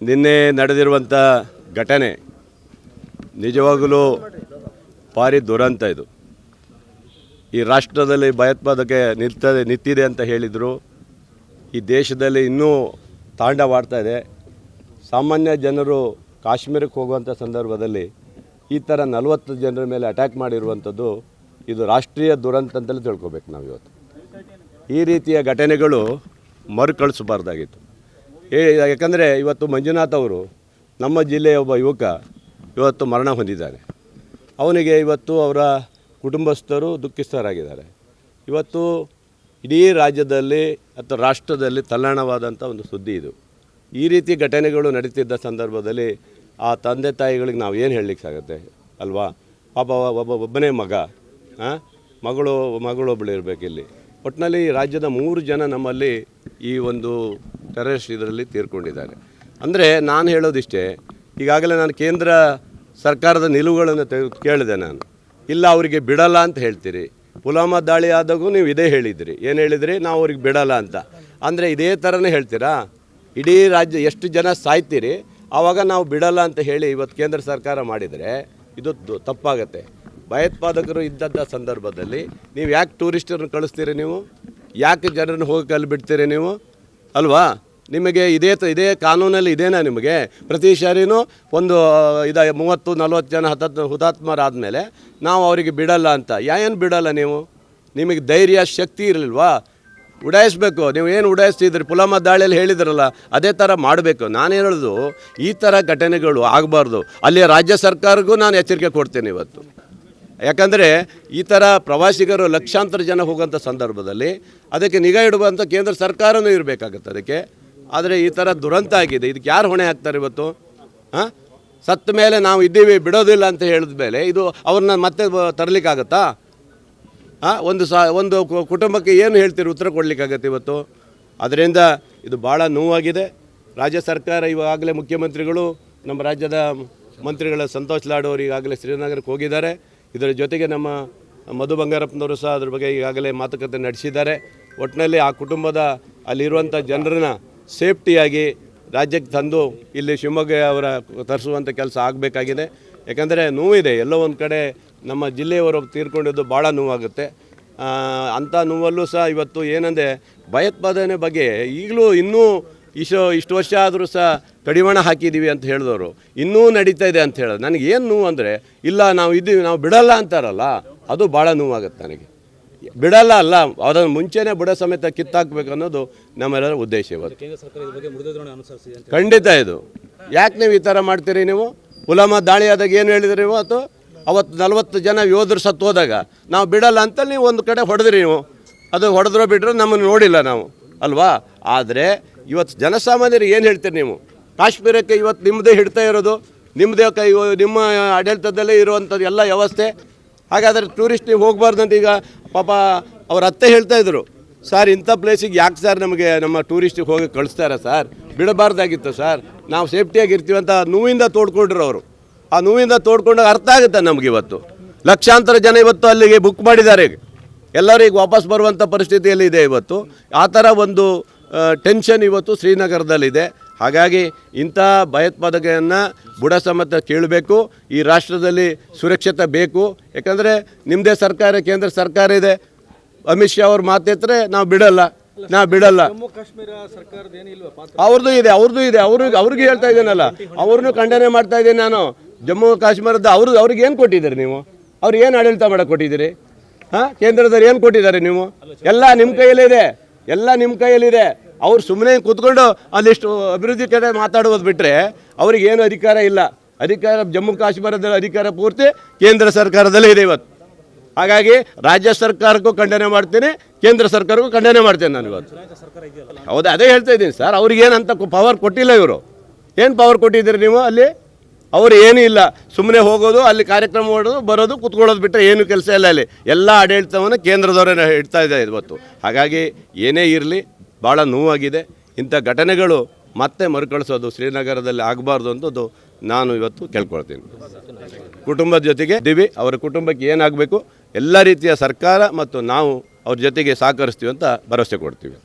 ನಿನ್ನೆ ನಡೆದಿರುವಂಥ ಘಟನೆ ನಿಜವಾಗಲೂ ಭಾರಿ ದುರಂತ. ಇದು ಈ ರಾಷ್ಟ್ರದಲ್ಲಿ ಭಯೋತ್ಪಾದನೆ ನಿಂತಿದೆ ಅಂತ ಹೇಳಿದರು. ಈ ದೇಶದಲ್ಲಿ ಇನ್ನೂ ತಾಂಡವಾಡ್ತಾ ಇದೆ. ಸಾಮಾನ್ಯ ಜನರು ಕಾಶ್ಮೀರಕ್ಕೆ ಹೋಗುವಂಥ ಸಂದರ್ಭದಲ್ಲಿ ಈ ಥರ 40 ಜನರ ಮೇಲೆ ಅಟ್ಯಾಕ್ ಮಾಡಿರುವಂಥದ್ದು ಇದು ರಾಷ್ಟ್ರೀಯ ದುರಂತ ಅಂತಲೇ ತಿಳ್ಕೊಬೇಕು ನಾವು. ಇವತ್ತು ಈ ರೀತಿಯ ಘಟನೆಗಳು ಮರುಕಳಿಸಬಾರ್ದಾಗಿತ್ತು. ಯಾಕಂದರೆ ಇವತ್ತು ಮಂಜುನಾಥ್ ಅವರು ನಮ್ಮ ಜಿಲ್ಲೆಯ ಒಬ್ಬ ಯುವಕ ಇವತ್ತು ಮರಣ ಹೊಂದಿದ್ದಾನೆ. ಅವನಿಗೆ ಇವತ್ತು ಅವರ ಕುಟುಂಬಸ್ಥರು ದುಃಖಿತರಾಗಿದ್ದಾರೆ. ಇವತ್ತು ಇಡೀ ರಾಜ್ಯದಲ್ಲಿ ಅಥವಾ ರಾಷ್ಟ್ರದಲ್ಲಿ ತಲ್ಲಣವಾದಂಥ ಒಂದು ಸುದ್ದಿ ಇದು. ಈ ರೀತಿ ಘಟನೆಗಳು ನಡೀತಿದ್ದ ಸಂದರ್ಭದಲ್ಲಿ ಆ ತಂದೆ ತಾಯಿಗಳಿಗೆ ನಾವು ಏನು ಹೇಳಲಿಕ್ಕಾಗತ್ತೆ ಅಲ್ವಾ? ಪಾಪ ಒಬ್ಬನೇ ಮಗ, ಮಗಳೊಬ್ಬಳು ಇರಬೇಕಿಲ್ಲಿ. ಒಟ್ಟಿನಲ್ಲಿ ರಾಜ್ಯದ 3 ಜನ ನಮ್ಮಲ್ಲಿ ಈ ಒಂದು ಟೆರರಿಸ್ಟ್ ಇದರಲ್ಲಿ ತೀರ್ಕೊಂಡಿದ್ದಾರೆ. ಅಂದರೆ ನಾನು ಹೇಳೋದಿಷ್ಟೇ, ಈಗಾಗಲೇ ನಾನು ಕೇಂದ್ರ ಸರ್ಕಾರದ ನಿಲುವುಗಳನ್ನು ಕೇಳಿದೆ. ನಾನು ಇಲ್ಲ ಅವರಿಗೆ ಬಿಡಲ್ಲ ಅಂತ ಹೇಳ್ತೀರಿ. ಪುಲ್ವಾಮಾ ದಾಳಿ ಆದಾಗೂ ನೀವು ಇದೇ ಹೇಳಿದಿರಿ. ಏನು ಹೇಳಿದಿರಿ? ನಾವು ಅವ್ರಿಗೆ ಬಿಡಲ್ಲ ಅಂತ. ಅಂದರೆ ಇದೇ ಥರನೇ ಹೇಳ್ತೀರಾ? ಇಡೀ ರಾಜ್ಯ ಎಷ್ಟು ಜನ ಸಾಯ್ತೀರಿ, ಆವಾಗ ನಾವು ಬಿಡಲ್ಲ ಅಂತ ಹೇಳಿ ಇವತ್ತು ಕೇಂದ್ರ ಸರ್ಕಾರ ಮಾಡಿದರೆ ಇದು ತಪ್ಪಾಗತ್ತೆ. ಭಯೋತ್ಪಾದಕರು ಇದ್ದಂಥ ಸಂದರ್ಭದಲ್ಲಿ ನೀವು ಯಾಕೆ ಟೂರಿಸ್ಟರನ್ನು ಕಳಿಸ್ತೀರಿ? ನೀವು ಯಾಕೆ ಜನರನ್ನು ಹೋಗಿ ಅಲ್ಲಿ ಬಿಡ್ತೀರಿ ನೀವು ಅಲ್ವಾ? ನಿಮಗೆ ಇದೇ ಕಾನೂನಲ್ಲಿ ಇದೇನಾ ನಿಮಗೆ? ಪ್ರತಿ ಸಾರಿನೂ ಒಂದು 30-40 ಜನ ಹುತಾತ್ಮರಾದಮೇಲೆ ನಾವು ಅವರಿಗೆ ಬಿಡಲ್ಲ ಅಂತ. ಏನು ಬಿಡಲ್ಲ ನೀವು? ನಿಮಗೆ ಧೈರ್ಯ ಶಕ್ತಿ ಇರಲಿಲ್ವಾ? ಉಡಾಯಿಸ್ಬೇಕು. ನೀವು ಏನು ಉಡಾಯಿಸ್ತಿದ್ರಿ? ಪುಲ್ವಾಮಾ ದಾಳಿಯಲ್ಲಿ ಹೇಳಿದ್ರಲ್ಲ, ಅದೇ ಥರ ಮಾಡಬೇಕು. ನಾನು ಹೇಳೋದು ಈ ಥರ ಘಟನೆಗಳು ಆಗಬಾರ್ದು. ಅಲ್ಲಿ ರಾಜ್ಯ ಸರ್ಕಾರಕ್ಕೂ ನಾನು ಎಚ್ಚರಿಕೆ ಕೊಡ್ತೇನೆ ಇವತ್ತು. ಯಾಕಂದರೆ ಈ ಥರ ಪ್ರವಾಸಿಗರು ಲಕ್ಷಾಂತರ ಜನ ಹೋಗೋಂಥ ಸಂದರ್ಭದಲ್ಲಿ ಅದಕ್ಕೆ ನಿಗಾ ಇಡುವಂಥ ಕೇಂದ್ರ ಸರ್ಕಾರವೂ ಇರಬೇಕಾಗತ್ತೆ ಅದಕ್ಕೆ. ಆದರೆ ಈ ಥರ ದುರಂತ ಆಗಿದೆ. ಇದಕ್ಕೆ ಯಾರು ಹೊಣೆ ಹಾಕ್ತಾರೆ ಇವತ್ತು? ಸತ್ತ ಮೇಲೆ ನಾವು ಇದ್ದೀವಿ ಬಿಡೋದಿಲ್ಲ ಅಂತ ಹೇಳಿದ ಮೇಲೆ ಇದು ಅವ್ರನ್ನ ಮತ್ತೆ ತರಲಿಕ್ಕಾಗತ್ತಾ? ಒಂದು ಕುಟುಂಬಕ್ಕೆ ಏನು ಹೇಳ್ತೀರಿ? ಉತ್ತರ ಕೊಡಲಿಕ್ಕಾಗತ್ತೆ ಇವತ್ತು? ಅದರಿಂದ ಇದು ಭಾಳ ನೋವಾಗಿದೆ. ರಾಜ್ಯ ಸರ್ಕಾರ ಇವಾಗಲೇ ಮುಖ್ಯಮಂತ್ರಿಗಳು ನಮ್ಮ ರಾಜ್ಯದ ಮಂತ್ರಿಗಳ ಸಂತೋಷ್ ಲಾಡ್ ಅವರು ಈಗಾಗಲೇ ಶ್ರೀನಗರಕ್ಕೆ ಹೋಗಿದ್ದಾರೆ. ಇದರ ಜೊತೆಗೆ ನಮ್ಮ ಮಧು ಬಂಗಾರಪ್ಪನವರು ಸಹ ಅದ್ರ ಬಗ್ಗೆ ಈಗಾಗಲೇ ಮಾತುಕತೆ ನಡೆಸಿದ್ದಾರೆ. ಒಟ್ಟಿನಲ್ಲಿ ಆ ಕುಟುಂಬದ ಅಲ್ಲಿರುವಂಥ ಜನರನ್ನ ಸೇಫ್ಟಿಯಾಗಿ ರಾಜ್ಯಕ್ಕೆ ತಂದು ಇಲ್ಲಿ ಶಿವಮೊಗ್ಗ ಅವರ ತರಿಸುವಂಥ ಕೆಲಸ ಆಗಬೇಕಾಗಿದೆ. ಯಾಕಂದರೆ ನೋವಿದೆ. ಎಲ್ಲೋ ಒಂದು ಕಡೆ ನಮ್ಮ ಜಿಲ್ಲೆಯವರು ತೀರ್ಕೊಂಡಿದ್ದು ಭಾಳ ನೋವಾಗುತ್ತೆ. ಅಂಥ ನೋವಲ್ಲೂ ಸಹ ಇವತ್ತು ಏನಂದರೆ ಭಯೋತ್ಪಾದನೆ ಬಗ್ಗೆ ಈಗಲೂ ಇನ್ನೂ ಇಷ್ಟು ವರ್ಷ ಆದರೂ ಸಹ ಕಡಿವಾಣ ಹಾಕಿದ್ದೀವಿ ಅಂತ ಹೇಳಿದವರು ಇನ್ನೂ ನಡೀತಾ ಇದೆ ಅಂತ ಹೇಳೋದು ನನಗೇನು ನೋವು ಅಂದರೆ, ಇಲ್ಲ ನಾವು ಇದ್ದೀವಿ ನಾವು ಬಿಡಲ್ಲ ಅಂತಾರಲ್ಲ, ಅದು ಭಾಳ ನೋವಾಗುತ್ತೆ ನನಗೆ. ಬಿಡಲ್ಲ ಅಲ್ಲ, ಅದನ್ನು ಮುಂಚೆನೇ ಬುಡ ಸಮೇತ ಕಿತ್ತಾಕಬೇಕು ಅನ್ನೋದು ನಮ್ಮೆಲ್ಲರ ಉದ್ದೇಶ ಇವತ್ತು. ಖಂಡಿತ ಇದು ಯಾಕೆ ನೀವು ಈ ಥರ ಮಾಡ್ತೀರಿ? ನೀವು ಪುಲ್ವಾಮಾ ದಾಳಿ ಆದಾಗ ಏನು ಹೇಳಿದ್ರಿ ನೀವು? ಅವತ್ತು 40 ಜನ ಯೋಧರು ಸತ್ತು ಹೋದಾಗ ನಾವು ಬಿಡಲ್ಲ ಅಂತ ನೀವು ಒಂದು ಕಡೆ ಹೊಡೆದ್ರಿ. ನೀವು ಅದು ಹೊಡೆದ್ರೋ ಬಿಟ್ಟರು ನಮ್ಮನ್ನು ನೋಡಿಲ್ಲ ನಾವು ಅಲ್ವಾ? ಆದರೆ ಇವತ್ತು ಜನಸಾಮಾನ್ಯರಿಗೆ ಏನು ಹೇಳ್ತೀರಿ ನೀವು? ಕಾಶ್ಮೀರಕ್ಕೆ ಇವತ್ತು ನಿಮ್ಮದೇ ಹಿಡ್ತಾ ಇರೋದು, ನಿಮ್ಮ ಆಡಳಿತದಲ್ಲೇ ಇರುವಂಥದ್ದು ಎಲ್ಲ ವ್ಯವಸ್ಥೆ. ಹಾಗಾದರೆ ಟೂರಿಸ್ಟ್ ನೀವು ಹೋಗಬಾರ್ದಂತ ಈಗ ಪಾಪ ಅವ್ರ ಅತ್ತೆ ಹೇಳ್ತಾಯಿದ್ರು, ಸರ್ ಇಂಥ ಪ್ಲೇಸಿಗೆ ಯಾಕೆ ಸರ್ ನಮ್ಮ ಟೂರಿಸ್ಟಿಗೆ ಹೋಗಿ ಕಳಿಸ್ತಾರೆ ಸರ್? ಬಿಡಬಾರ್ದಾಗಿತ್ತು ಸರ್, ನಾವು ಸೇಫ್ಟಿಯಾಗಿರ್ತೀವಿ ಅಂತ ನೋವಿಂದ ತೋಡ್ಕೊಂಡ್ರು ಅವರು. ಆ ನೋವಿಂದ ತೋಡ್ಕೊಂಡಾಗ ಅರ್ಥ ಆಗುತ್ತೆ ನಮಗೆ. ಇವತ್ತು ಲಕ್ಷಾಂತರ ಜನ ಇವತ್ತು ಅಲ್ಲಿಗೆ ಬುಕ್ ಮಾಡಿದ್ದಾರೆ. ಎಲ್ಲರೂ ಈಗ ವಾಪಸ್ ಬರುವಂಥ ಪರಿಸ್ಥಿತಿಯಲ್ಲಿ ಇದೆ ಇವತ್ತು. ಆ ಥರ ಒಂದು ಟೆನ್ಷನ್ ಇವತ್ತು ಶ್ರೀನಗರದಲ್ಲಿದೆ. ಹಾಗಾಗಿ ಇಂಥ ಭಯೋತ್ಪಾದನೆಯನ್ನು ಬುಡ ಸಮೇತ ಕೇಳಬೇಕು. ಈ ರಾಷ್ಟ್ರದಲ್ಲಿ ಸುರಕ್ಷತೆ ಬೇಕು. ಯಾಕಂದರೆ ನಿಮ್ಮದೇ ಸರ್ಕಾರ, ಕೇಂದ್ರ ಸರ್ಕಾರ ಇದೆ. ಅಮಿತ್ ಶಾ ಅವ್ರ ಮಾತೆತ್ತರೆ ನಾವು ಬಿಡಲ್ಲ. ಅವ್ರದ್ದು ಇದೆ ಅವ್ರಿಗೆ ಹೇಳ್ತಾ ಇದ್ದೇನಲ್ಲ, ಅವ್ರನ್ನೂ ಖಂಡನೆ ಮಾಡ್ತಾ ಇದ್ದೀನಿ ನಾನು. ಜಮ್ಮು ಕಾಶ್ಮೀರದ ಅವ್ರಿಗೆ ಏನು ಕೊಟ್ಟಿದ್ದೀರಿ ನೀವು? ಅವ್ರಿಗೆ ಏನು ಆಡಳಿತ ಮಾಡೋಕ್ಕೆ ಕೊಟ್ಟಿದ್ದೀರಿ? ಕೇಂದ್ರದಲ್ಲಿ ಏನು ಕೊಟ್ಟಿದ್ದಾರೆ ನೀವು? ಎಲ್ಲ ನಿಮ್ಮ ಕೈಯಲ್ಲಿದೆ. ಅವ್ರು ಸುಮ್ಮನೆ ಕೂತ್ಕೊಂಡು ಅಲ್ಲಿಷ್ಟು ಅಭಿವೃದ್ಧಿ ಕಡೆ ಮಾತಾಡುವುದು ಬಿಟ್ಟರೆ ಅವ್ರಿಗೇನು ಅಧಿಕಾರ ಇಲ್ಲ. ಜಮ್ಮು ಕಾಶ್ಮೀರದ ಅಧಿಕಾರ ಪೂರ್ತಿ ಕೇಂದ್ರ ಸರ್ಕಾರದಲ್ಲೇ ಇದೆ ಇವತ್ತು. ಹಾಗಾಗಿ ರಾಜ್ಯ ಸರ್ಕಾರಕ್ಕೂ ಖಂಡನೆ ಮಾಡ್ತೀನಿ, ಕೇಂದ್ರ ಸರ್ಕಾರಕ್ಕೂ ಖಂಡನೆ ಮಾಡ್ತೇನೆ ನಾನು ಇವತ್ತು. ಹೌದಾ? ಅದೇ ಹೇಳ್ತಾ ಇದ್ದೀನಿ ಸರ್. ಅವ್ರಿಗೇನಂತ ಪವರ್ ಕೊಟ್ಟಿಲ್ಲ ಇವರು. ಏನು ಪವರ್ ಕೊಟ್ಟಿದ್ದೀರಿ ನೀವು ಅಲ್ಲಿ? ಅವರು ಏನೂ ಇಲ್ಲ. ಸುಮ್ಮನೆ ಹೋಗೋದು, ಅಲ್ಲಿ ಕಾರ್ಯಕ್ರಮ ಮಾಡೋದು, ಬರೋದು, ಕೂತ್ಕೊಳ್ಳೋದು ಬಿಟ್ಟರೆ ಏನು ಕೆಲಸ ಇಲ್ಲ. ಅಲ್ಲಿ ಎಲ್ಲ ಆಡಳಿತವನ್ನು ಕೇಂದ್ರದವರೇ ಇಡ್ತಾ ಇದೆ ಇವತ್ತು. ಹಾಗಾಗಿ ಏನೇ ಇರಲಿ ಭಾಳ ನೋವಾಗಿದೆ. ಇಂಥ ಘಟನೆಗಳು ಮತ್ತೆ ಮರುಕಳಿಸೋದು ಶ್ರೀನಗರದಲ್ಲಿ ಆಗಬಾರ್ದು ಅಂತದ್ದು ನಾನು ಇವತ್ತು ಕೇಳ್ಕೊಳ್ತೀನಿ. ಕುಟುಂಬದ ಜೊತೆಗೆ ಇದ್ದೀವಿ. ಅವರ ಕುಟುಂಬಕ್ಕೆ ಏನಾಗಬೇಕು ಎಲ್ಲ ರೀತಿಯ ಸರ್ಕಾರ ಮತ್ತು ನಾವು ಅವ್ರ ಜೊತೆಗೆ ಸಹಕರಿಸ್ತೀವಿ ಅಂತ ಭರವಸೆ ಕೊಡ್ತೀವಿ.